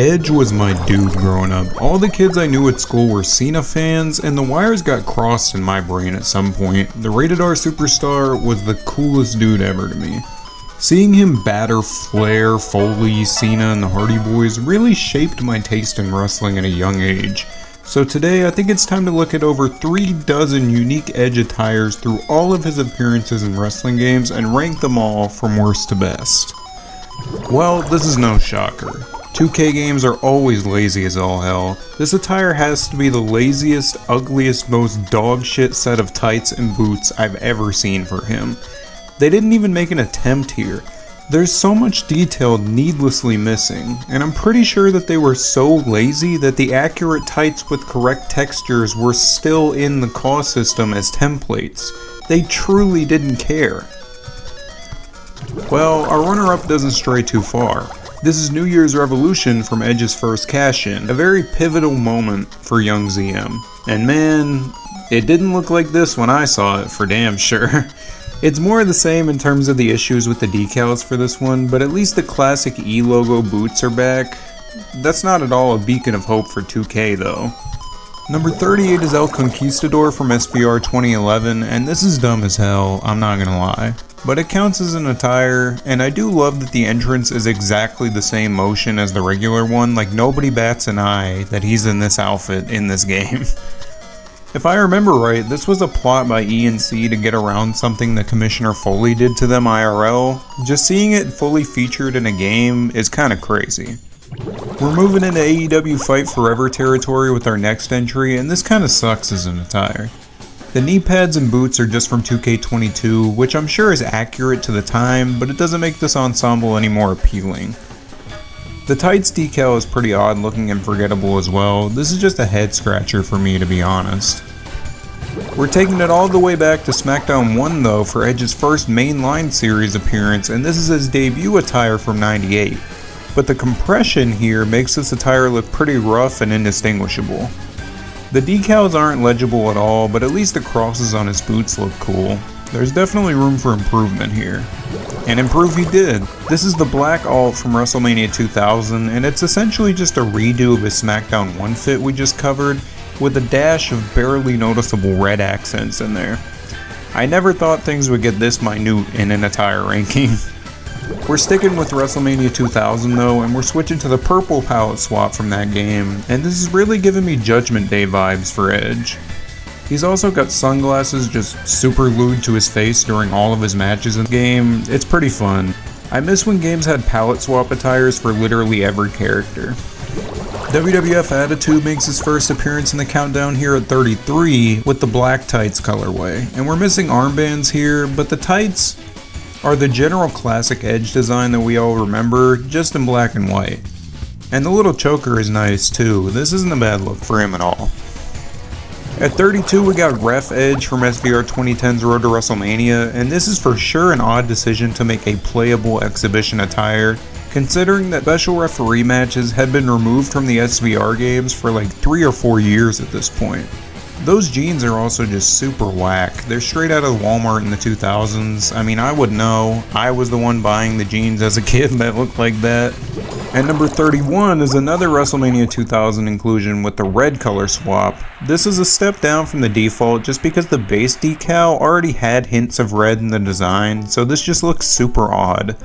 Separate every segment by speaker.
Speaker 1: Edge was my dude growing up. All the kids I knew at school were Cena fans, and the wires got crossed in my brain at some point. The rated R superstar was the coolest dude ever to me. Seeing him batter Flair, Foley, Cena, and the Hardy Boys really shaped my taste in wrestling at a young age. So today, I think it's time to look at over 36 unique Edge attires through all of his appearances in wrestling games and rank them all from worst to best. Well, this is no shocker. 2K games are always lazy as all hell. This attire has to be the laziest, ugliest, most dogshit set of tights and boots I've ever seen for him. They didn't even make an attempt here. There's so much detail needlessly missing, and I'm pretty sure that they were so lazy that the accurate tights with correct textures were still in the CAW system as templates. They truly didn't care. Well, our runner-up doesn't stray too far. This is New Year's Revolution from Edge's first cash-in, a very pivotal moment for young ZM. And man, it didn't look like this when I saw it, for damn sure. It's more of the same in terms of the issues with the decals for this one, but at least the classic E logo boots are back. That's not at all a beacon of hope for 2K though. Number 38 is El Conquistador from SVR 2011, and this is dumb as hell, I'm not gonna lie. But it counts as an attire, and I do love that the entrance is exactly the same motion as the regular one, like nobody bats an eye that he's in this outfit in this game. If I remember right, this was a plot by E&C to get around something that Commissioner Foley did to them IRL. Just seeing it fully featured in a game is kinda crazy. We're moving into AEW Fight Forever territory with our next entry, and this kinda sucks as an attire. The knee pads and boots are just from 2K22, which I'm sure is accurate to the time, but it doesn't make this ensemble any more appealing. The tights decal is pretty odd looking and forgettable as well. This is just a head scratcher for me, to be honest. We're taking it all the way back to SmackDown 1 though for Edge's first mainline series appearance, and this is his debut attire from '98. But the compression here makes this attire look pretty rough and indistinguishable. The decals aren't legible at all, but at least the crosses on his boots look cool. There's definitely room for improvement here. And improve he did. This is the black alt from WrestleMania 2000, and it's essentially just a redo of his SmackDown 1 fit we just covered, with a dash of barely noticeable red accents in there. I never thought things would get this minute in an attire ranking. We're sticking with WrestleMania 2000 though, and we're switching to the purple palette swap from that game, and this is really giving me Judgment Day vibes for Edge. He's also got sunglasses just super glued to his face during all of his matches in the game. It's pretty fun. I miss when games had palette swap attires for literally every character. WWF Attitude makes his first appearance in the countdown here at 33 with the black tights colorway, and we're missing armbands here, but the tights are the general classic Edge design that we all remember, just in black and white. And the little choker is nice too. This isn't a bad look for him at all. At 32 we got Ref Edge from SVR 2010's Road to WrestleMania, and this is for sure an odd decision to make a playable exhibition attire, considering that special referee matches had been removed from the SVR games for like 3 or 4 years at this point. Those jeans are also just super whack. They're straight out of Walmart in the 2000s. I mean, I would know. I was the one buying the jeans as a kid that looked like that. And number 31 is another WrestleMania 2000 inclusion with the red color swap. This is a step down from the default just because the base decal already had hints of red in the design, so this just looks super odd.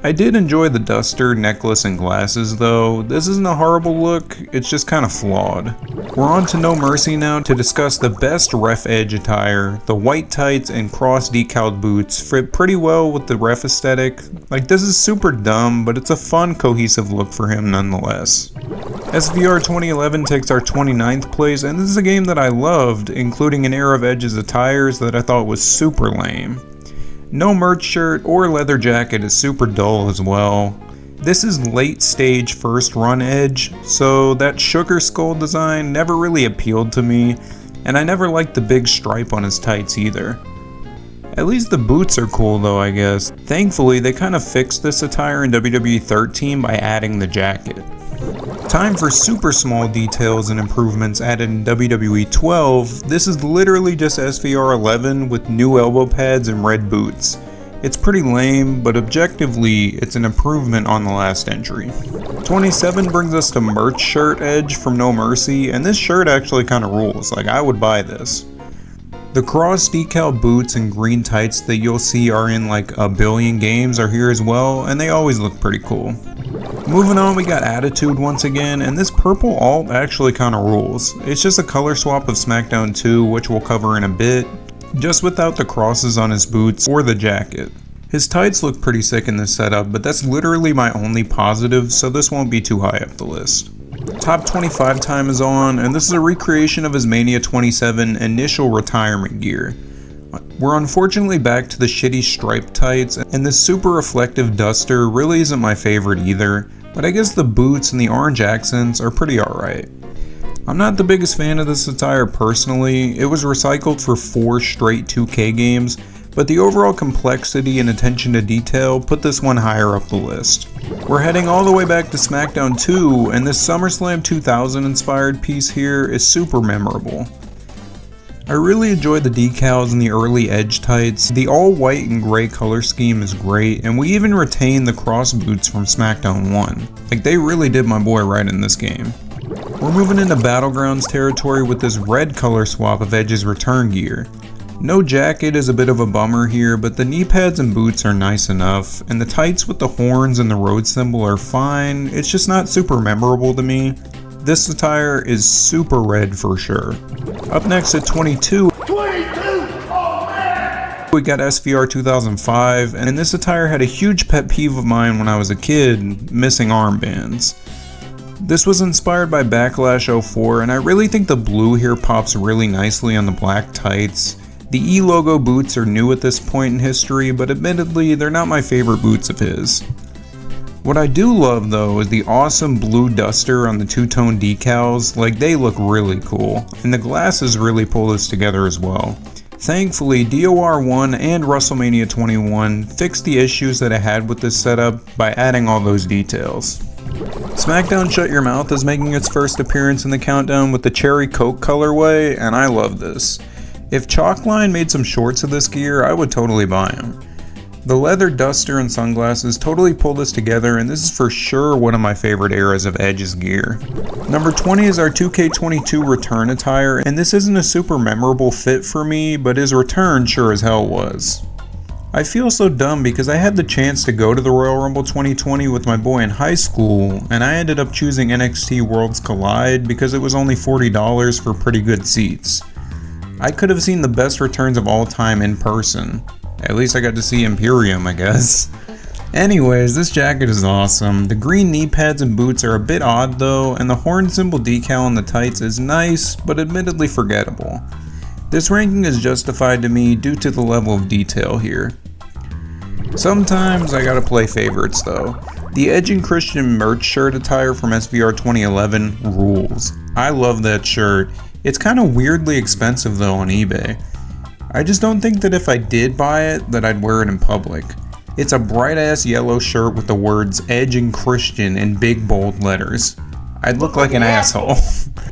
Speaker 1: I did enjoy the duster, necklace, and glasses though. This isn't a horrible look, it's just kind of flawed. We're on to No Mercy now to discuss the best Ref Edge attire. The white tights and cross decaled boots fit pretty well with the Ref aesthetic. Like, this is super dumb, but it's a fun, cohesive look for him nonetheless. SVR 2011 takes our 29th place, and this is a game that I loved, including an Era of Edge's attires that I thought was super lame. No merch shirt or leather jacket is super dull as well. This is late stage first run Edge, so that sugar skull design never really appealed to me, and I never liked the big stripe on his tights either. At least the boots are cool though, I guess. Thankfully, they kind of fixed this attire in WWE 13 by adding the jacket. Time for super small details and improvements added in WWE 12. This is literally just SVR 11 with new elbow pads and red boots. It's pretty lame, but objectively, it's an improvement on the last entry. 27 brings us to merch shirt Edge from No Mercy, and this shirt actually kind of rules. Like, I would buy this. The cross decal boots and green tights that you'll see are in like a billion games are here as well, and they always look pretty cool. Moving on, we got Attitude once again, and this purple alt actually kind of rules. It's just a color swap of SmackDown 2, which we'll cover in a bit, just without the crosses on his boots or the jacket. His tights look pretty sick in this setup, but that's literally my only positive, so this won't be too high up the list. Top 25 time is on, and this is a recreation of his Mania 27 initial retirement gear. We're unfortunately back to the shitty striped tights, and this super reflective duster really isn't my favorite either, but I guess the boots and the orange accents are pretty alright. I'm not the biggest fan of this attire personally. It was recycled for 4 straight 2K games, but the overall complexity and attention to detail put this one higher up the list. We're heading all the way back to SmackDown 2, and this SummerSlam 2000 inspired piece here is super memorable. I really enjoyed the decals and the early Edge tights. The all white and gray color scheme is great, and we even retained the cross boots from SmackDown 1. Like, they really did my boy right in this game. We're moving into Battlegrounds territory with this red color swap of Edge's return gear. No jacket is a bit of a bummer here, but the knee pads and boots are nice enough, and the tights with the horns and the road symbol are fine. It's just not super memorable to me. This attire is super red for sure. Up next at 22, we got SVR 2005, and this attire had a huge pet peeve of mine when I was a kid, missing armbands. This was inspired by Backlash 04, and I really think the blue here pops really nicely on the black tights. The E logo boots are new at this point in history, but admittedly, they're not my favorite boots of his. What I do love though is the awesome blue duster on the two-tone decals. Like, they look really cool, and the glasses really pull this together as well. Thankfully, DOR 1 and WrestleMania 21 fixed the issues that I had with this setup by adding all those details. SmackDown Shut Your Mouth is making its first appearance in the countdown with the Cherry Coke colorway, and I love this. If Chalkline made some shorts of this gear, I would totally buy them. The leather duster and sunglasses totally pull this together, and this is for sure one of my favorite eras of Edge's gear. Number 20 is our 2K22 return attire, and this isn't a super memorable fit for me, but his return sure as hell was. I feel so dumb because I had the chance to go to the Royal Rumble 2020 with my boy in high school, and I ended up choosing NXT Worlds Collide because it was only $40 for pretty good seats. I could have seen the best returns of all time in person. At least I got to see Imperium, I guess. Anyways, this jacket is awesome. The green knee pads and boots are a bit odd though, and the horn symbol decal on the tights is nice, but admittedly forgettable. This ranking is justified to me due to the level of detail here. Sometimes I gotta play favorites though. The Edge and Christian merch shirt attire from SVR 2011 rules. I love that shirt. It's kind of weirdly expensive though on eBay. I just don't think that if I did buy it, that I'd wear it in public. It's a bright ass yellow shirt with the words Edge and Christian in big bold letters. I'd look like an asshole.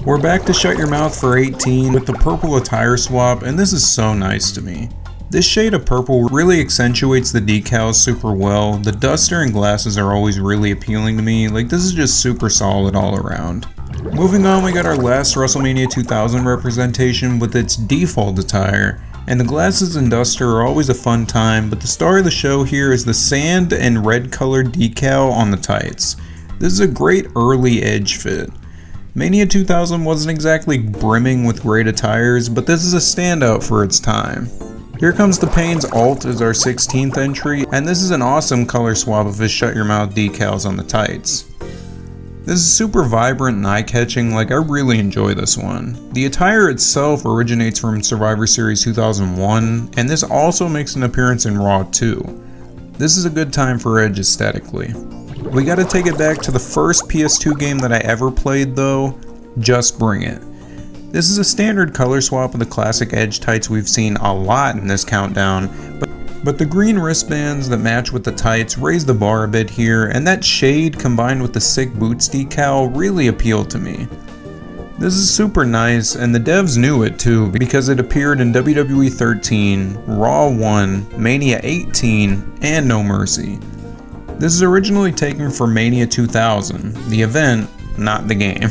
Speaker 1: We're back to Shut Your Mouth for 18 with the purple attire swap, and this is so nice to me. This shade of purple really accentuates the decals super well. The duster and glasses are always really appealing to me. Like, this is just super solid all around. Moving on, we got our last WrestleMania 2000 representation with its default attire. And the glasses and duster are always a fun time, but the star of the show here is the sand and red colored decal on the tights. This is a great early Edge fit. Mania 2000 wasn't exactly brimming with great attires, but this is a standout for its time. Here comes the Pain's Alt as our 16th entry, and this is an awesome color swap of his Shut Your Mouth decals on the tights. This is super vibrant and eye-catching, like I really enjoy this one. The attire itself originates from Survivor Series 2001, and this also makes an appearance in Raw 2. This is a good time for Edge aesthetically. We gotta take it back to the first PS2 game that I ever played though, Just Bring It. This is a standard color swap of the classic Edge tights we've seen a lot in this countdown, but the green wristbands that match with the tights raise the bar a bit here, and that shade combined with the sick boots decal really appealed to me. This is super nice, and the devs knew it too because it appeared in WWE 13, Raw 1, Mania 18, and No Mercy. This is originally taken from Mania 2000, the event, not the game.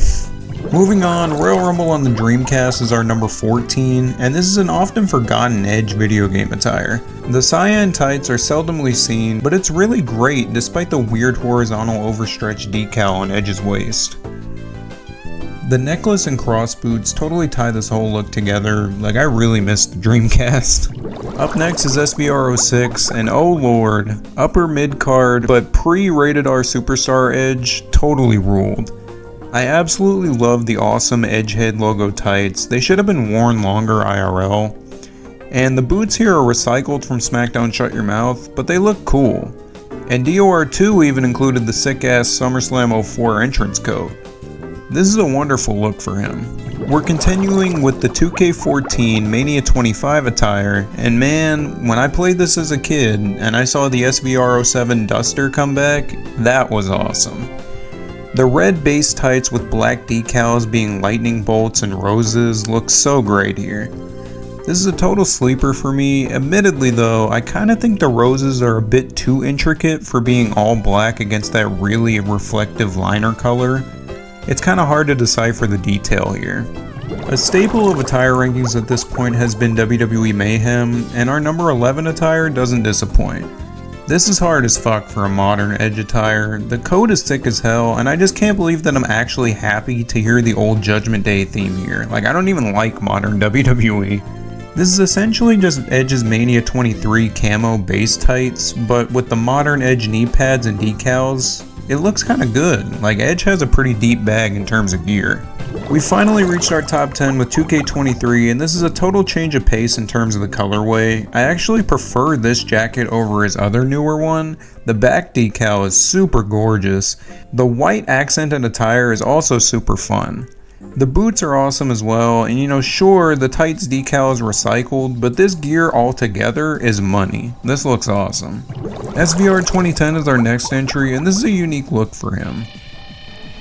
Speaker 1: Moving on, Royal Rumble on the Dreamcast is our number 14, and this is an often forgotten Edge video game attire. The cyan tights are seldomly seen, but it's really great despite the weird horizontal overstretched decal on Edge's waist. The necklace and cross boots totally tie this whole look together, like I really missed the Dreamcast. Up next is SVR06, and oh lord, upper mid-card but pre-rated R Superstar Edge totally ruled. I absolutely love the awesome Edgehead logo tights. They should have been worn longer IRL. And the boots here are recycled from SmackDown Shut Your Mouth, but they look cool. And DOR2 even included the sick-ass SummerSlam 04 entrance coat. This is a wonderful look for him. We're continuing with the 2K14 Mania 25 attire, and man, when I played this as a kid and I saw the SVR07 Duster come back, that was awesome. The red base tights with black decals being lightning bolts and roses looks so great here. This is a total sleeper for me. Admittedly though, I kinda think the roses are a bit too intricate for being all black against that really reflective liner color. It's kinda hard to decipher the detail here. A staple of attire rankings at this point has been WWE Mayhem, and our number 11 attire doesn't disappoint. This is hard as fuck for a modern Edge attire. The coat is thick as hell, and I just can't believe that I'm actually happy to hear the old Judgment Day theme here. Like, I don't even like modern WWE. This is essentially just Edge's Mania 23 camo base tights, but with the modern Edge knee pads and decals, it looks kinda good. Like, Edge has a pretty deep bag in terms of gear. We finally reached our top 10 with 2K23, and this is a total change of pace in terms of the colorway. I actually prefer this jacket over his other newer one. The back decal is super gorgeous. The white accented attire is also super fun. The boots are awesome as well, and you know, sure, the tights decal is recycled, but this gear altogether is money. This looks awesome. SVR 2010 is our next entry, and this is a unique look for him.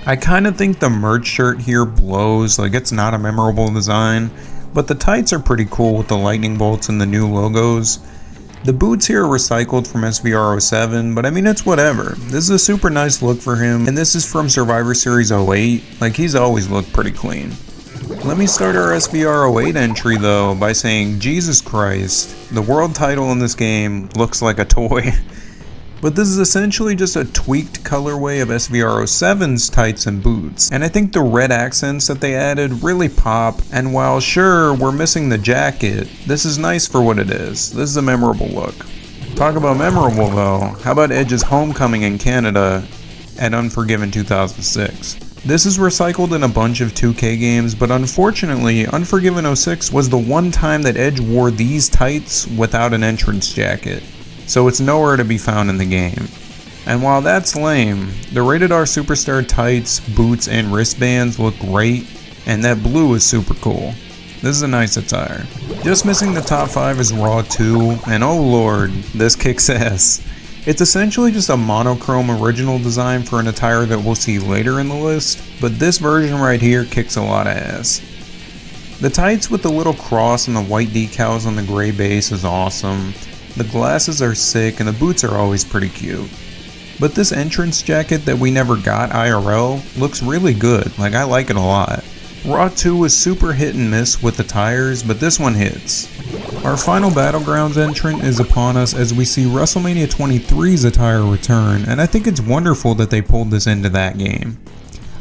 Speaker 1: I kinda think the merch shirt here blows, like it's not a memorable design, but the tights are pretty cool with the lightning bolts and the new logos. The boots here are recycled from SVR07, but I mean, it's whatever. This is a super nice look for him, and this is from Survivor Series 08, like he's always looked pretty clean. Let me start our SVR08 entry though by saying, Jesus Christ, the world title in this game looks like a toy. But this is essentially just a tweaked colorway of SVR07's tights and boots, and I think the red accents that they added really pop, and while sure, we're missing the jacket, this is nice for what it is. This is a memorable look. Talk about memorable though, how about Edge's homecoming in Canada at Unforgiven 2006? This is recycled in a bunch of 2K games, but unfortunately, Unforgiven 06 was the one time that Edge wore these tights without an entrance jacket. So it's nowhere to be found in the game. And while that's lame, the Rated R Superstar tights, boots, and wristbands look great, and that blue is super cool. This is a nice attire. Just missing the top 5 is Raw 2, and oh lord, this kicks ass. It's essentially just a monochrome original design for an attire that we'll see later in the list, but this version right here kicks a lot of ass. The tights with the little cross and the white decals on the gray base is awesome. The glasses are sick, and the boots are always pretty cute. But this entrance jacket that we never got IRL looks really good, like I like it a lot. Raw 2 was super hit and miss with the tires, but this one hits. Our final Battlegrounds entrant is upon us as we see WrestleMania 23's attire return, and I think it's wonderful that they pulled this into that game.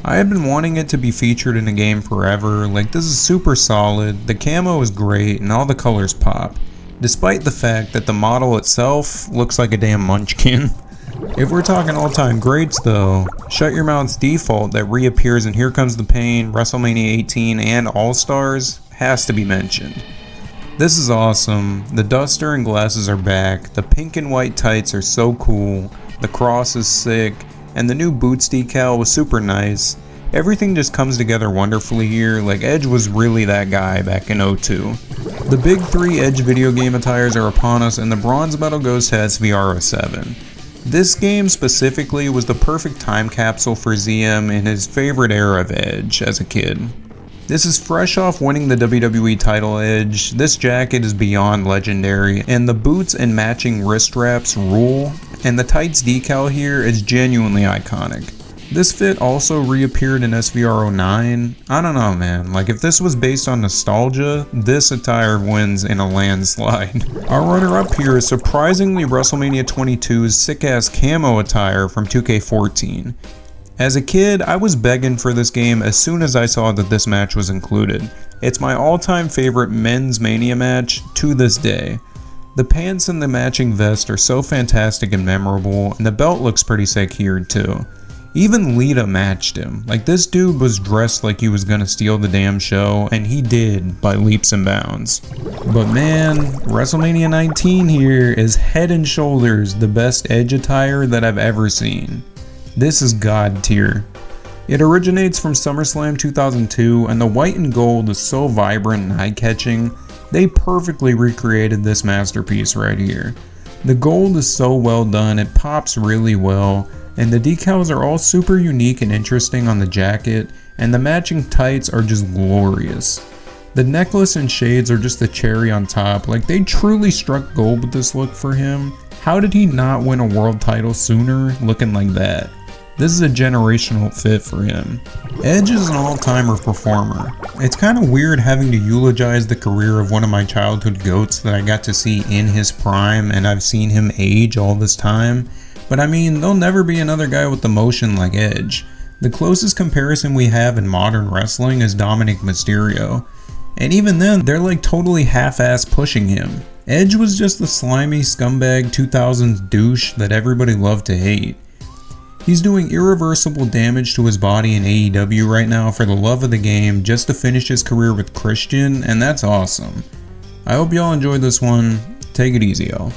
Speaker 1: I had been wanting it to be featured in a game forever, like this is super solid, the camo is great, and all the colors pop. Despite the fact that the model itself looks like a damn munchkin. If we're talking all-time greats though, Shut Your Mouth's default that reappears in Here Comes the Pain, WrestleMania 18, and All-Stars has to be mentioned. This is awesome, the duster and glasses are back, the pink and white tights are so cool, the cross is sick, and the new boots decal was super nice. Everything just comes together wonderfully here, like Edge was really that guy back in 02. The big 3 Edge video game attires are upon us, and the bronze medal goes to SVR07. This game specifically was the perfect time capsule for ZM in his favorite era of Edge as a kid. This is fresh off winning the WWE title Edge. This jacket is beyond legendary, and the boots and matching wrist straps rule, and the tights decal here is genuinely iconic. This fit also reappeared in SVR09. I don't know, man, like if this was based on nostalgia, this attire wins in a landslide. Our runner-up here is surprisingly WrestleMania 22's sick-ass camo attire from 2K14. As a kid, I was begging for this game as soon as I saw that this match was included. It's my all-time favorite men's Mania match to this day. The pants and the matching vest are so fantastic and memorable, and the belt looks pretty sick here too. Even Lita matched him. Like, this dude was dressed like he was gonna steal the damn show, and he did by leaps and bounds. But man, WrestleMania 19 here is head and shoulders the best Edge attire that I've ever seen. This is God tier. It originates from SummerSlam 2002, and the white and gold is so vibrant and eye-catching, they perfectly recreated this masterpiece right here. The gold is so well done, it pops really well, and the decals are all super unique and interesting on the jacket, and the matching tights are just glorious. The necklace and shades are just the cherry on top. Like, they truly struck gold with this look for him. How did he not win a world title sooner looking like that? This is a generational fit for him. Edge is an all-timer performer. It's kind of weird having to eulogize the career of one of my childhood GOATs that I got to see in his prime, and I've seen him age all this time. But I mean, there'll never be another guy with emotion like Edge. The closest comparison we have in modern wrestling is Dominic Mysterio. And even then, they're like totally half-ass pushing him. Edge was just the slimy scumbag 2000s douche that everybody loved to hate. He's doing irreversible damage to his body in AEW right now for the love of the game just to finish his career with Christian, and that's awesome. I hope y'all enjoyed this one. Take it easy, y'all.